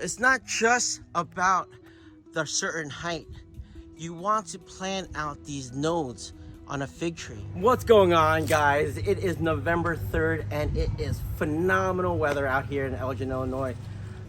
it's not just about the certain height. You want to plan out these nodes on a fig tree. What's going on, guys? It is November 3rd and it is phenomenal weather out here in Elgin, Illinois,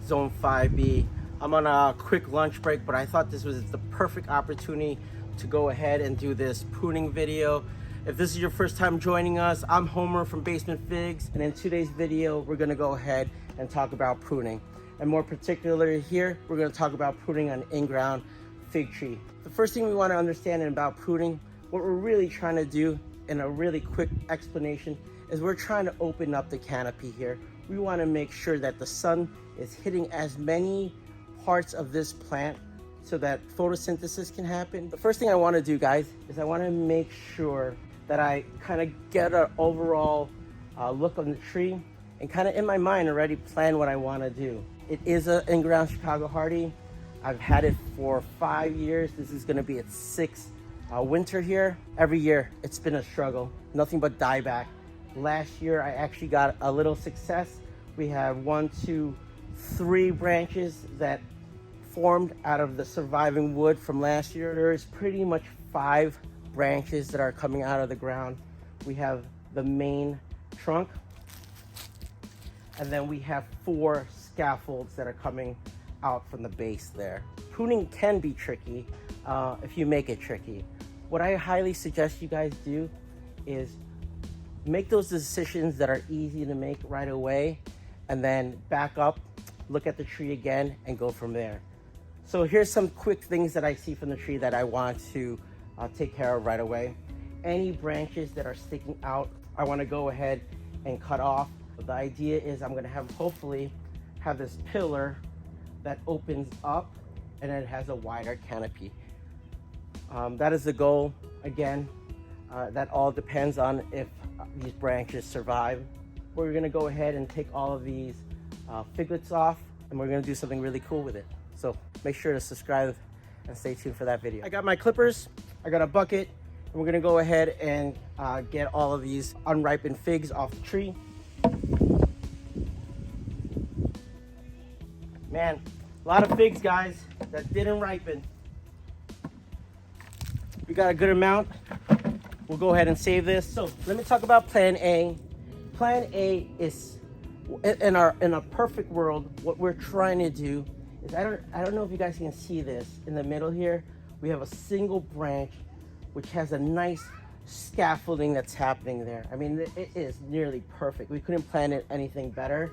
Zone 5B. I'm on a quick lunch break, but I thought this was the perfect opportunity to go ahead and do this pruning video. If this is your first time joining us, I'm Homer from BasementFigs, and in today's video, we're gonna go ahead and talk about pruning. And more particularly here, we're gonna talk about pruning an in-ground fig tree. The first thing we wanna understand about pruning, what we're really trying to do in a really quick explanation is we're trying to open up the canopy here. We wanna make sure that the sun is hitting as many parts of this plant so that photosynthesis can happen. The first thing I wanna do, guys, is I wanna make sure that I kind of get an overall look on the tree and kind of in my mind already plan what I want to do. It is an in-ground Chicago Hardy. I've had it for 5 years. This is going to be its 6th winter here. Every year it's been a struggle, nothing but dieback. Last year I actually got a little success. We have 1, 2, 3 branches that formed out of the surviving wood from last year. There is pretty much 5 branches that are coming out of the ground. We have the main trunk, and then we have 4 scaffolds that are coming out from the base there. Pruning can be tricky if you make it tricky. What I highly suggest you guys do is make those decisions that are easy to make right away, and then back up, look at the tree again, and go from there. So here's some quick things that I see from the tree that I want to take care of right away. Any branches that are sticking out, I want to go ahead and cut off. But the idea is I'm going to hopefully have this pillar that opens up and it has a wider canopy. That is the goal. Again, that all depends on if these branches survive. We're going to go ahead and take all of these figlets off, and we're going to do something really cool with it. So make sure to subscribe and stay tuned for that video. I got my clippers, I got a bucket, and we're gonna go ahead and get all of these unripened figs off the tree. Man, a lot of figs, guys, that didn't ripen. We got a good amount. We'll go ahead and save this. So let me talk about plan A. Plan A is, in a perfect world, what we're trying to do is, I don't know if you guys can see this in the middle here. We have a single branch which has a nice scaffolding that's happening there. I mean, it is nearly perfect. We couldn't plan it anything better.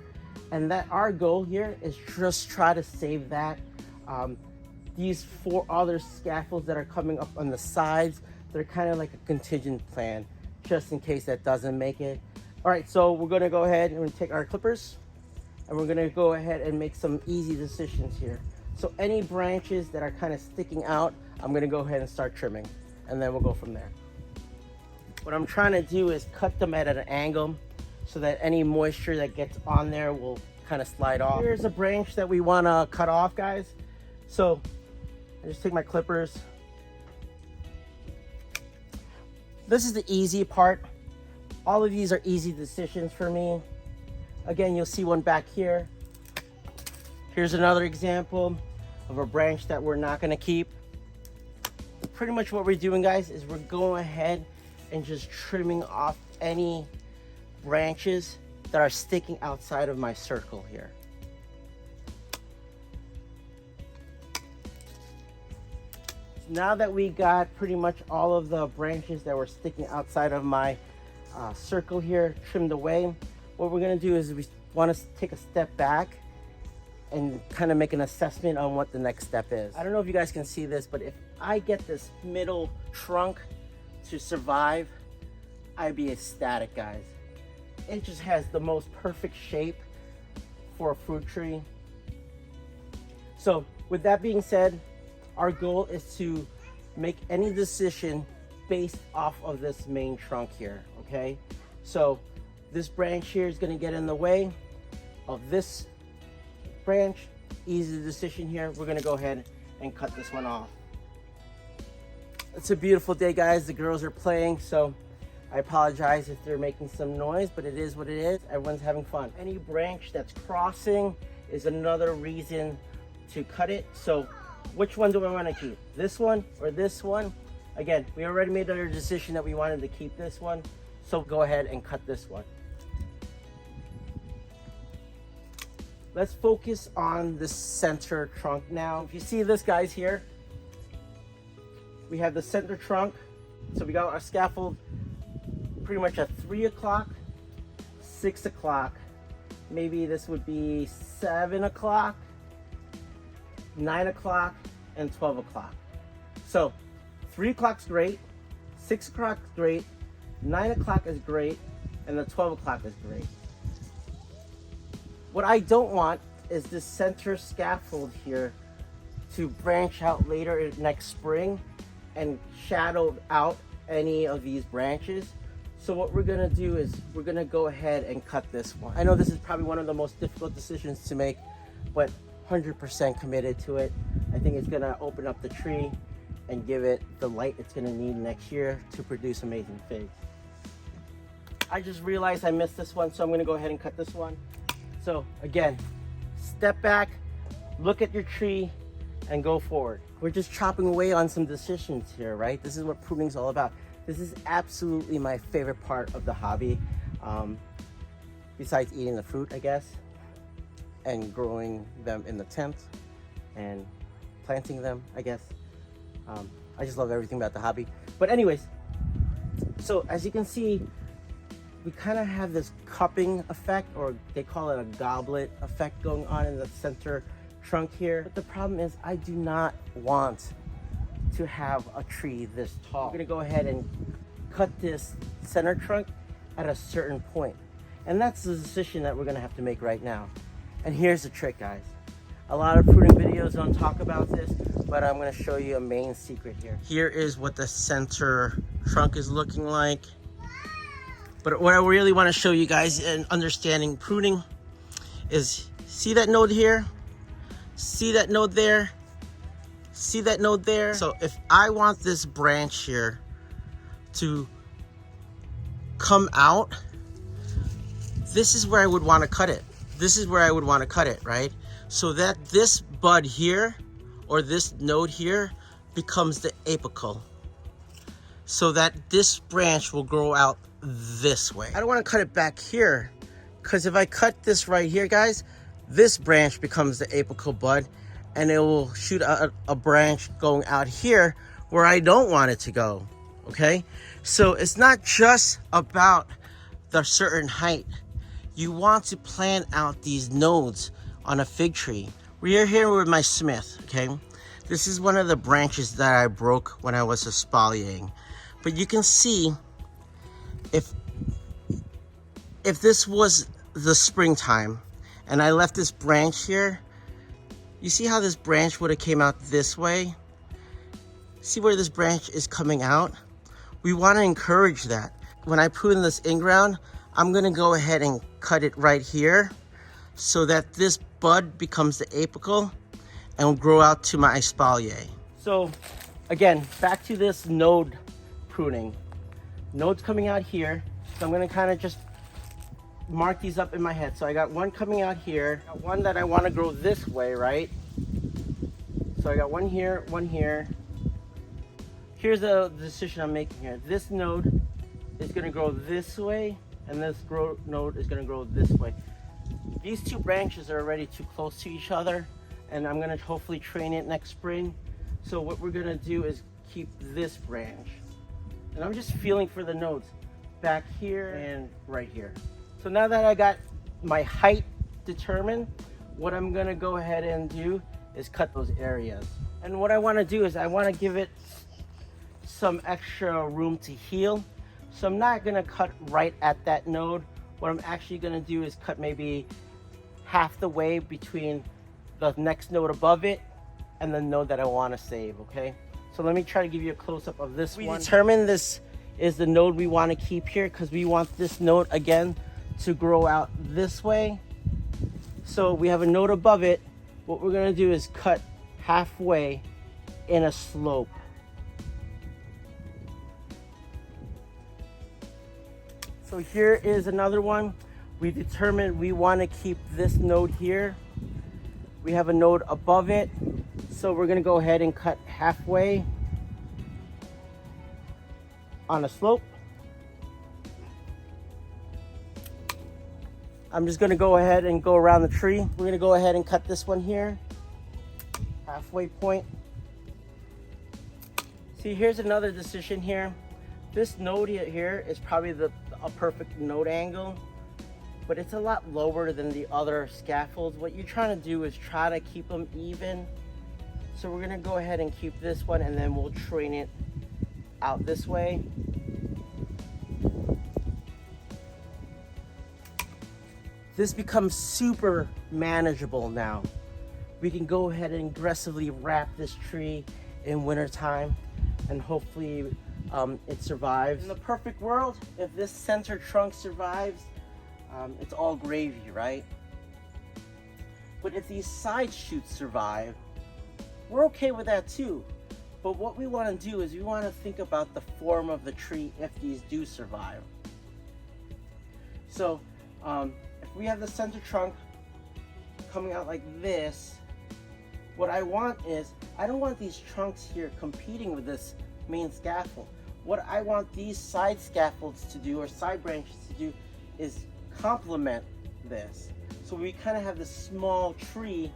And that our goal here is just try to save that. These 4 other scaffolds that are coming up on the sides, they're kind of like a contingent plan, just in case that doesn't make it. All right, so we're gonna go ahead and take our clippers, and we're gonna go ahead and make some easy decisions here. So any branches that are kind of sticking out, I'm gonna go ahead and start trimming, and then we'll go from there. What I'm trying to do is cut them at an angle so that any moisture that gets on there will kind of slide off. Here's a branch that we wanna cut off, guys. So I just take my clippers. This is the easy part. All of these are easy decisions for me. Again, you'll see one back here. Here's another example of a branch that we're not gonna keep. Pretty much what we're doing, guys, is we're going ahead and just trimming off any branches that are sticking outside of my circle here. Now that we got pretty much all of the branches that were sticking outside of my circle here trimmed away, what we're gonna do is we want to take a step back and kind of make an assessment on what the next step is. I don't know if you guys can see this, but if I get this middle trunk to survive, I'd be ecstatic, guys. It just has the most perfect shape for a fruit tree. So with that being said, our goal is to make any decision based off of this main trunk here, okay? So this branch here is gonna get in the way of this branch. Easy decision here. We're gonna go ahead and cut this one off. It's a beautiful day, guys. The girls are playing, so I apologize if they're making some noise, but it is what it is. Everyone's having fun. Any branch that's crossing is another reason to cut it. So which one do I want to keep? This one or this one? Again, we already made our decision that we wanted to keep this one. So go ahead and cut this one. Let's focus on the center trunk now. If you see this, guys, here, we have the center trunk. So we got our scaffold pretty much at 3 o'clock, 6 o'clock. Maybe this would be 7 o'clock, 9 o'clock, and 12 o'clock. So 3 o'clock's great, 6 o'clock's great, 9 o'clock is great, and the 12 o'clock is great. What I don't want is this center scaffold here to branch out later next spring and shadow out any of these branches. So what we're gonna do is we're gonna go ahead and cut this one. I know this is probably one of the most difficult decisions to make, but 100% committed to it. I think it's gonna open up the tree and give it the light it's gonna need next year to produce amazing figs. I just realized I missed this one, so I'm gonna go ahead and cut this one. So again, step back, look at your tree, and go forward. We're just chopping away on some decisions here, right? This is what pruning is all about. This is absolutely my favorite part of the hobby, besides eating the fruit, I guess, and growing them in the tent and planting them, I guess. I just love everything about the hobby. But anyways, so as you can see, we kind of have this cupping effect, or they call it a goblet effect going on in the center trunk here. But the problem is I do not want to have a tree this tall. I'm gonna go ahead and cut this center trunk at a certain point. And that's the decision that we're gonna have to make right now. And here's the trick, guys. A lot of pruning videos don't talk about this, but I'm gonna show you a main secret here. Here is what the center trunk is looking like. But what I really want to show you guys in understanding pruning is, see that node here? See that node there? See that node there? So if I want this branch here to come out, this is where I would want to cut it. This is where I would want to cut it, right? So that this bud here, or this node here, becomes the apical. So that this branch will grow out this way. I don't want to cut it back here, because if I cut this right here, guys, this branch becomes the apical bud, and it will shoot a branch going out here where I don't want it to go. Okay, so it's not just about the certain height. You want to plan out these nodes on a fig tree. We are here with my smith. Okay, this is one of the branches that I broke when I was espaliering, but you can see, if this was the springtime and I left this branch here, you see how this branch would have came out this way? See where this branch is coming out? We want to encourage that. When I prune this in-ground, I'm going to go ahead and cut it right here so that this bud becomes the apical and will grow out to my espalier. So again, back to this node pruning. Nodes coming out here, so I'm going to kind of just mark these up in my head. So I got one coming out here, got one that I want to grow this way, right? So I got one here, one here. Here's the decision I'm making here. This node is going to grow this way, and this node is going to grow this way. These two branches are already too close to each other, and I'm going to hopefully train it next spring. So what we're going to do is keep this branch. And I'm just feeling for the nodes back here and right here. So now that I got my height determined, what I'm gonna go ahead and do is cut those areas. And what I wanna do is I wanna give it some extra room to heal. So I'm not gonna cut right at that node. What I'm actually gonna do is cut maybe half the way between the next node above it and the node that I wanna save, okay? So let me try to give you a close-up of this one. We determined this is the node we want to keep here because we want this node again to grow out this way. So we have a node above it. What we're going to do is cut halfway in a slope. So here is another one. We determined we want to keep this node here We have a node above it, so we're gonna go ahead and cut halfway on a slope. I'm just gonna go ahead and go around the tree. We're gonna go ahead and cut this one here, halfway point. See, here's another decision here. This node here is probably a perfect node angle, but it's a lot lower than the other scaffolds. What you're trying to do is try to keep them even. So we're gonna go ahead and keep this one, and then we'll train it out this way. This becomes super manageable now. We can go ahead and aggressively wrap this tree in wintertime, and hopefully it survives. In the perfect world, if this center trunk survives, it's all gravy, right? But if these side shoots survive, we're okay with that too. But what we want to do is we want to think about the form of the tree if these do survive. So if we have the center trunk coming out like this, what I want is, I don't want these trunks here competing with this main scaffold. What I want these side scaffolds to do, or side branches to do, is complement this. So we kind of have this small tree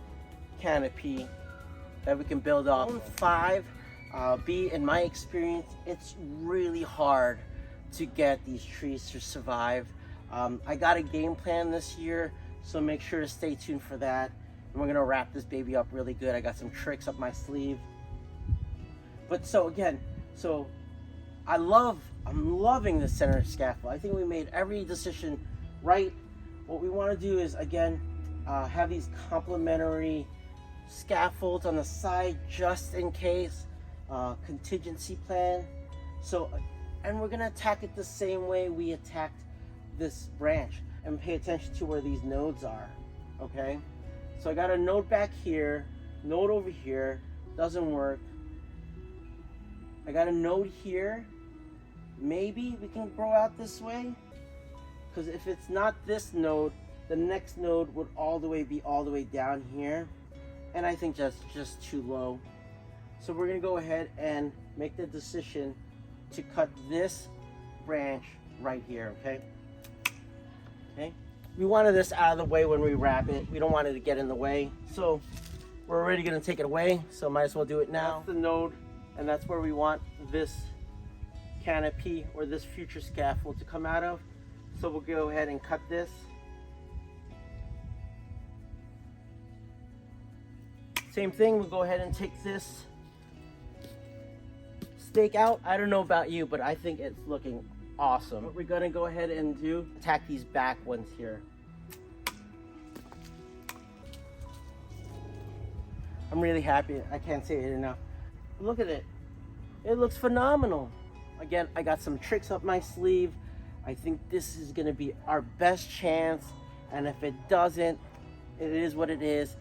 canopy that we can build off. 5B, in my experience, it's really hard to get these trees to survive. I got a game plan this year, so make sure to stay tuned for that. And we're gonna wrap this baby up really good. I got some tricks up my sleeve. But so again, I'm loving the center scaffold. I think we made every decision right. What we want to do is, again, have these complementary scaffolds on the side just in case, contingency plan. So, and we're gonna attack it the same way we attacked this branch, and pay attention to where these nodes are. Okay, so I got a node back here, node over here, doesn't work. I got a node here. Maybe we can grow out this way, because if it's not this node, the next node would be all the way down here, and I think that's just too low. So we're gonna go ahead and make the decision to cut this branch right here. Okay, we wanted this out of the way when we wrap it. We don't want it to get in the way, so we're already gonna take it away, so might as well do it now. That's the node, and that's where we want this canopy or this future scaffold to come out of. So we'll go ahead and cut this. Same thing, we'll go ahead and take this stake out. I don't know about you, but I think it's looking awesome. What we're gonna go ahead and do, attack these back ones here. I'm really happy. I can't say it enough. Look at it. It looks phenomenal. Again, I got some tricks up my sleeve. I think this is gonna be our best chance, and if it doesn't, it is what it is.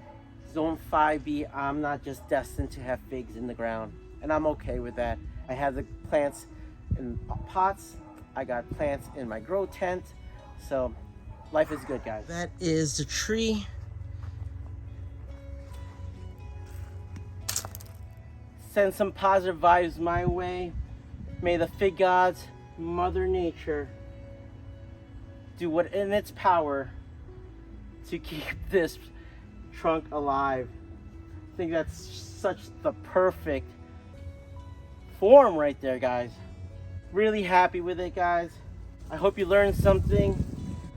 Zone 5B, I'm not just destined to have figs in the ground, and I'm okay with that. I have the plants in pots, I got plants in my grow tent, so life is good, guys. That is the tree. Send some positive vibes my way. May the fig gods, Mother Nature, do what in its power to keep this trunk alive. I think that's such the perfect form right there, guys. Really happy with it, guys. I hope you learned something.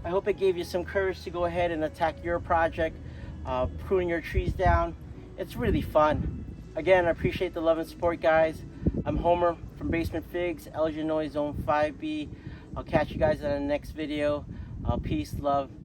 I hope it gave you some courage to go ahead and attack your project, pruning your trees down. It's really fun. Again, I appreciate the love and support, guys. I'm Homer from BasementFigs, Illinois Zone 5B. I'll catch you guys in the next video. Peace, love.